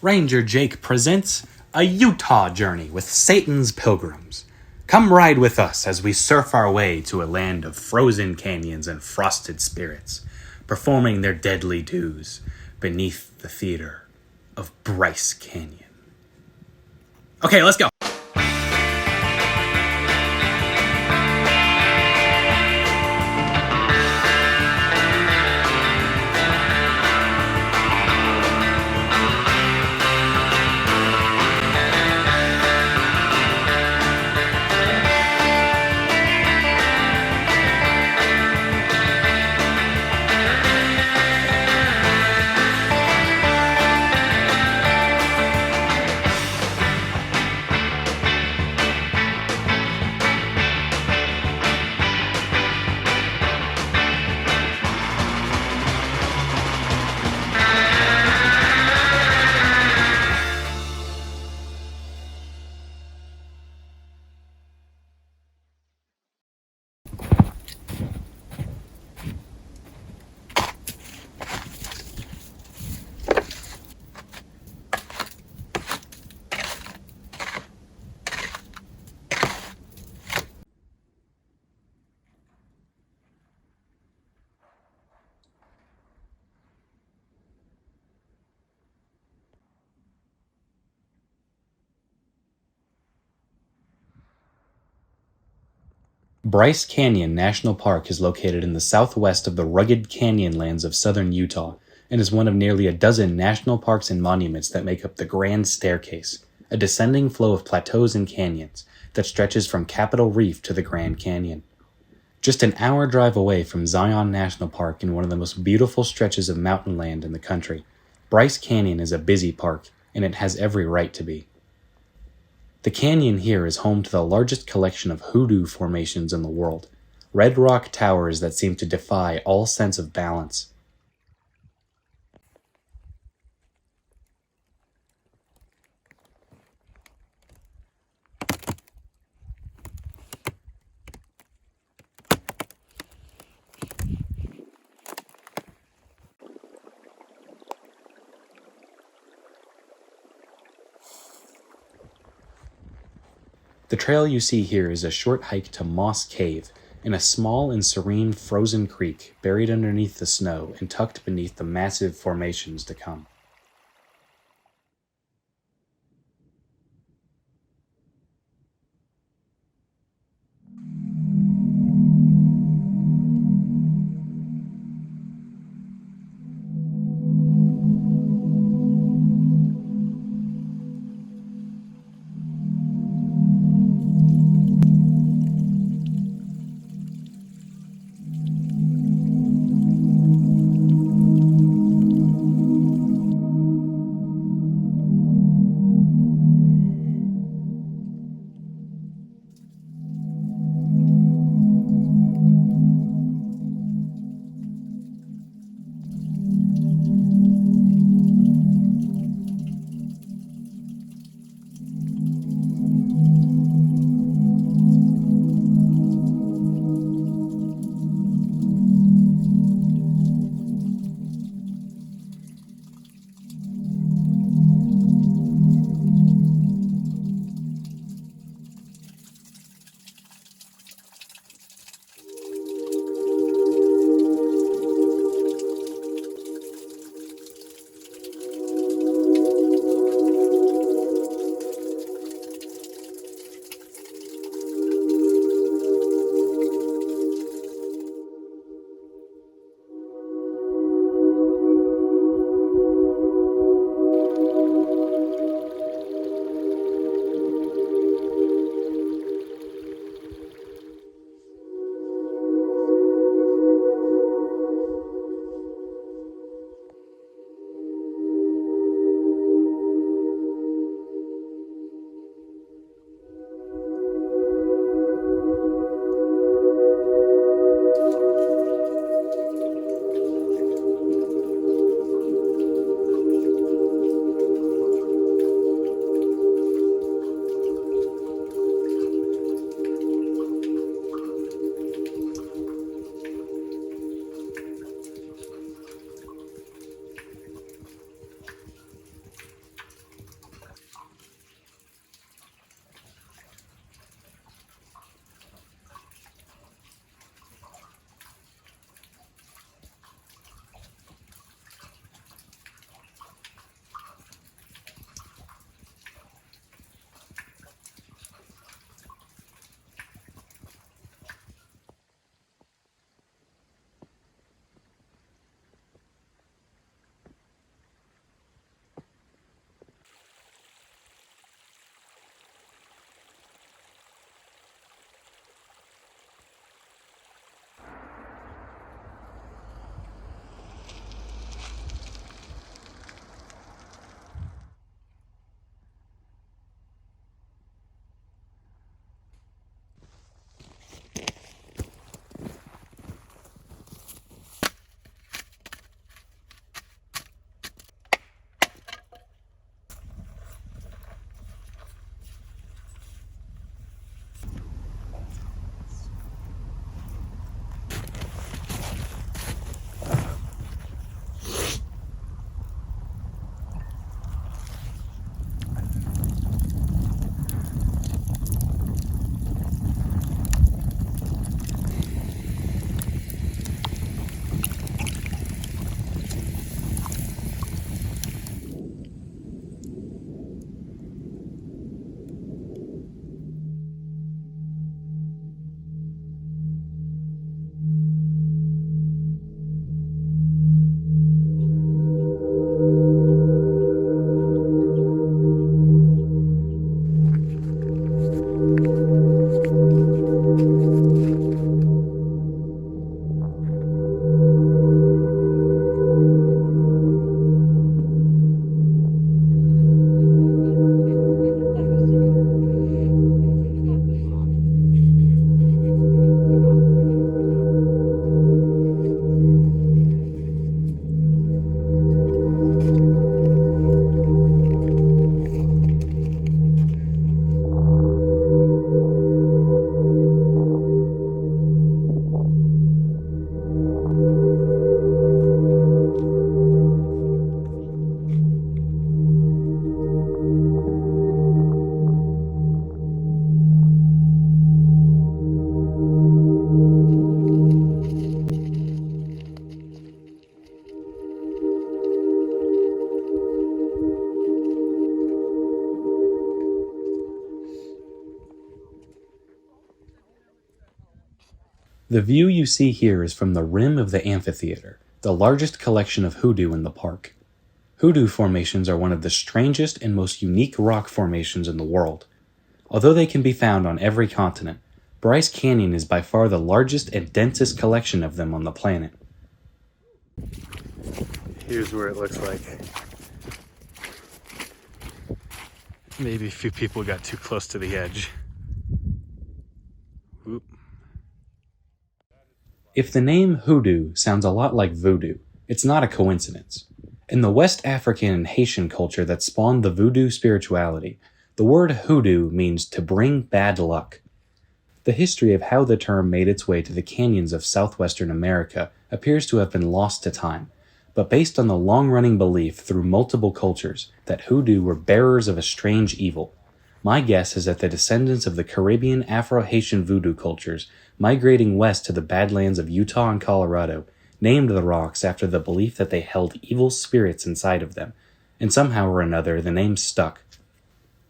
Ranger Jake presents a Utah journey with Satan's Pilgrims. Come ride with us as we surf our way to a land of frozen canyons and frosted spirits, performing their deadly dues beneath the theater of Bryce Canyon. Okay, let's go. Bryce Canyon National Park is located in the southwest of the rugged canyonlands of southern Utah and is one of nearly a dozen national parks and monuments that make up the Grand Staircase, a descending flow of plateaus and canyons that stretches from Capitol Reef to the Grand Canyon. Just an hour drive away from Zion National Park in one of the most beautiful stretches of mountain land in the country, Bryce Canyon is a busy park, and it has every right to be. The canyon here is home to the largest collection of hoodoo formations in the world, red rock towers that seem to defy all sense of balance. The trail you see here is a short hike to Moss Cave, in a small and serene frozen creek buried underneath the snow and tucked beneath the massive formations to come. The view you see here is from the rim of the amphitheater, the largest collection of hoodoo in the park. Hoodoo formations are one of the strangest and most unique rock formations in the world. Although they can be found on every continent, Bryce Canyon is by far the largest and densest collection of them on the planet. Here's where it looks like maybe a few people got too close to the edge. Whoop. If the name hoodoo sounds a lot like voodoo, it's not a coincidence. In the West African and Haitian culture that spawned the voodoo spirituality, the word hoodoo means to bring bad luck. The history of how the term made its way to the canyons of southwestern America appears to have been lost to time, but based on the long-running belief through multiple cultures that hoodoo were bearers of a strange evil, my guess is that the descendants of the Caribbean Afro-Haitian voodoo cultures migrating west to the Badlands of Utah and Colorado named the rocks after the belief that they held evil spirits inside of them, and somehow or another the name stuck.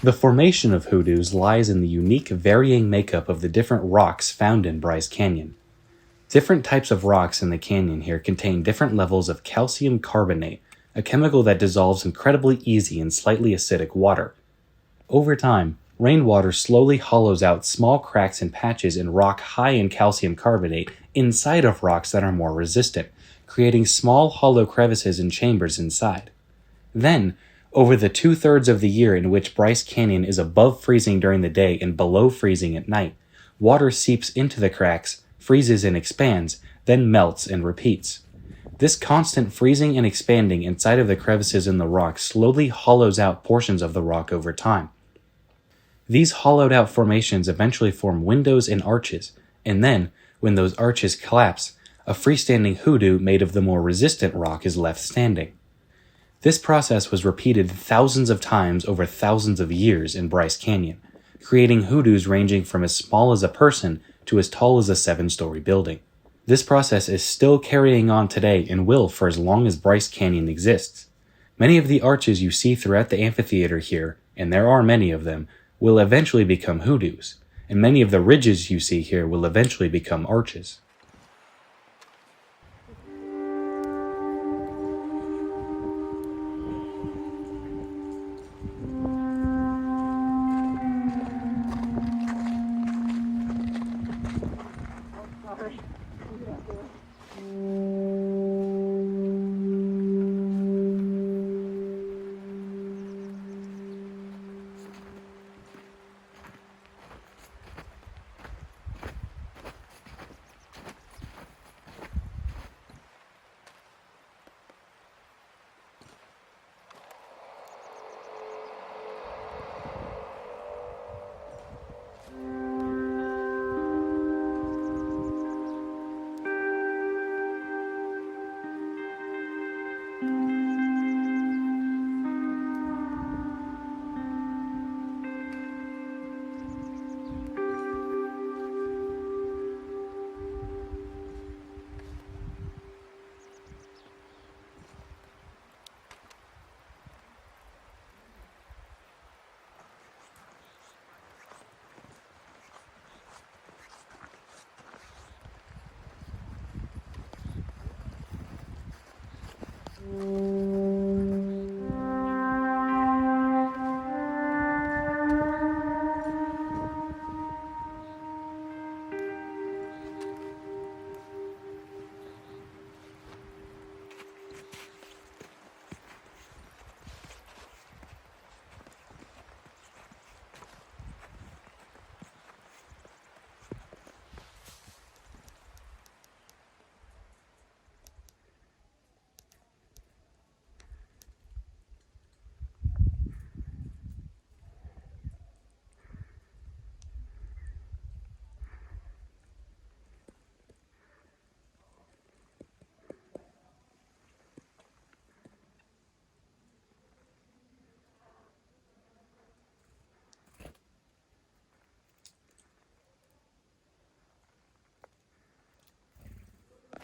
The formation of hoodoos lies in the unique varying makeup of the different rocks found in Bryce Canyon. Different types of rocks in the canyon here contain different levels of calcium carbonate, a chemical that dissolves incredibly easy in slightly acidic water. Over time, rainwater slowly hollows out small cracks and patches in rock high in calcium carbonate inside of rocks that are more resistant, creating small hollow crevices and chambers inside. Then, over the 2/3 of the year in which Bryce Canyon is above freezing during the day and below freezing at night, water seeps into the cracks, freezes and expands, then melts and repeats. This constant freezing and expanding inside of the crevices in the rock slowly hollows out portions of the rock over time. These hollowed out formations eventually form windows and arches, and then, when those arches collapse, a freestanding hoodoo made of the more resistant rock is left standing. This process was repeated thousands of times over thousands of years in Bryce Canyon, creating hoodoos ranging from as small as a person to as tall as a 7-story building. This process is still carrying on today and will for as long as Bryce Canyon exists. Many of the arches you see throughout the amphitheater here, and there are many of them, will eventually become hoodoos, and many of the ridges you see here will eventually become arches.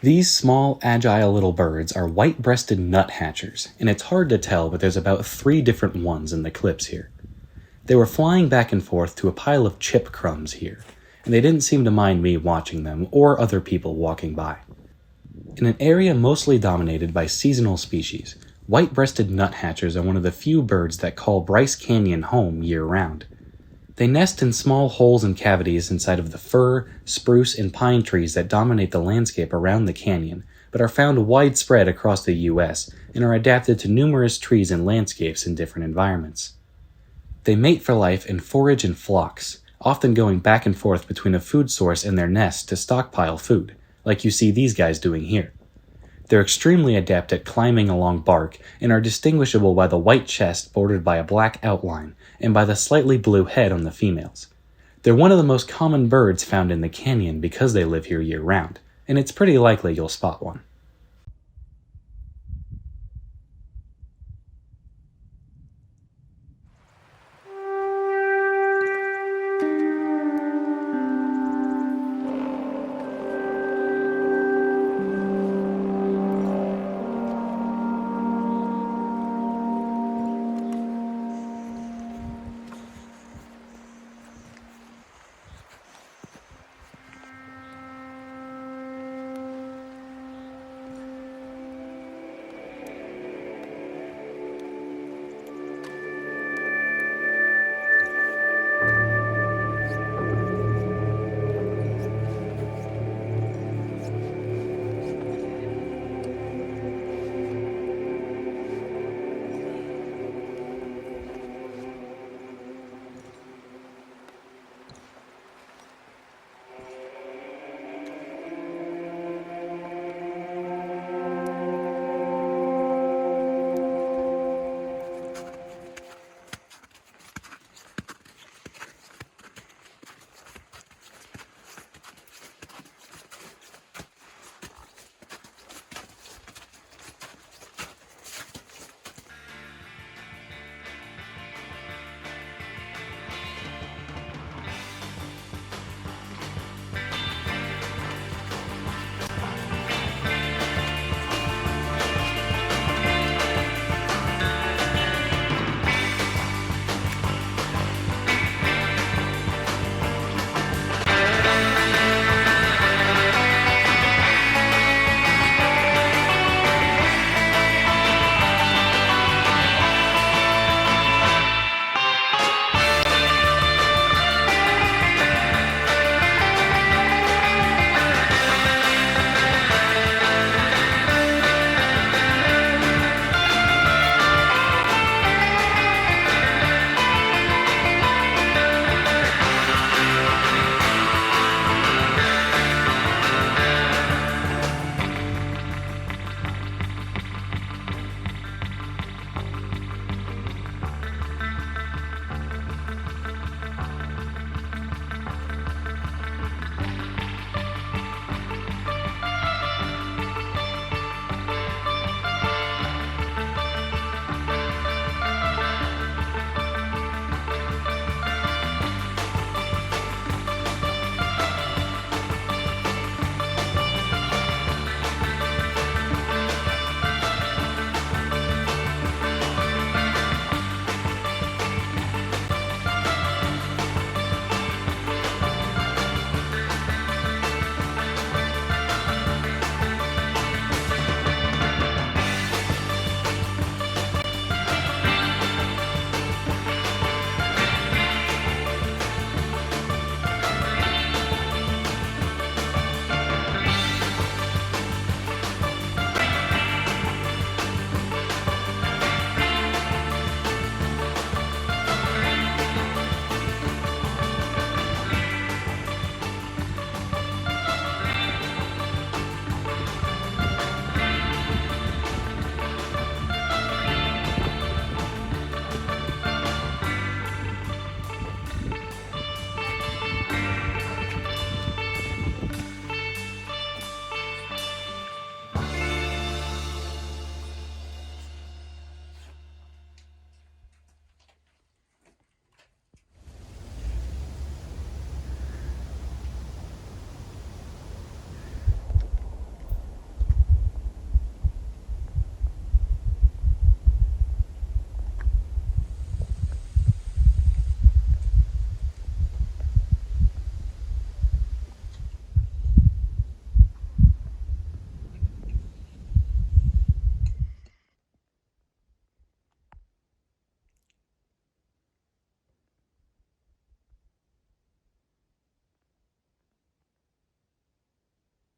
These small, agile little birds are white-breasted nuthatchers, and it's hard to tell, but there's about 3 different ones in the clips here. They were flying back and forth to a pile of chip crumbs here, and they didn't seem to mind me watching them or other people walking by. In an area mostly dominated by seasonal species, white-breasted nuthatchers are one of the few birds that call Bryce Canyon home year-round. They nest in small holes and cavities inside of the fir, spruce, and pine trees that dominate the landscape around the canyon, but are found widespread across the U.S. and are adapted to numerous trees and landscapes in different environments. They mate for life and forage in flocks, often going back and forth between a food source and their nest to stockpile food, like you see these guys doing here. They're extremely adept at climbing along bark and are distinguishable by the white chest bordered by a black outline and by the slightly blue head on the females. They're one of the most common birds found in the canyon because they live here year-round, and it's pretty likely you'll spot one.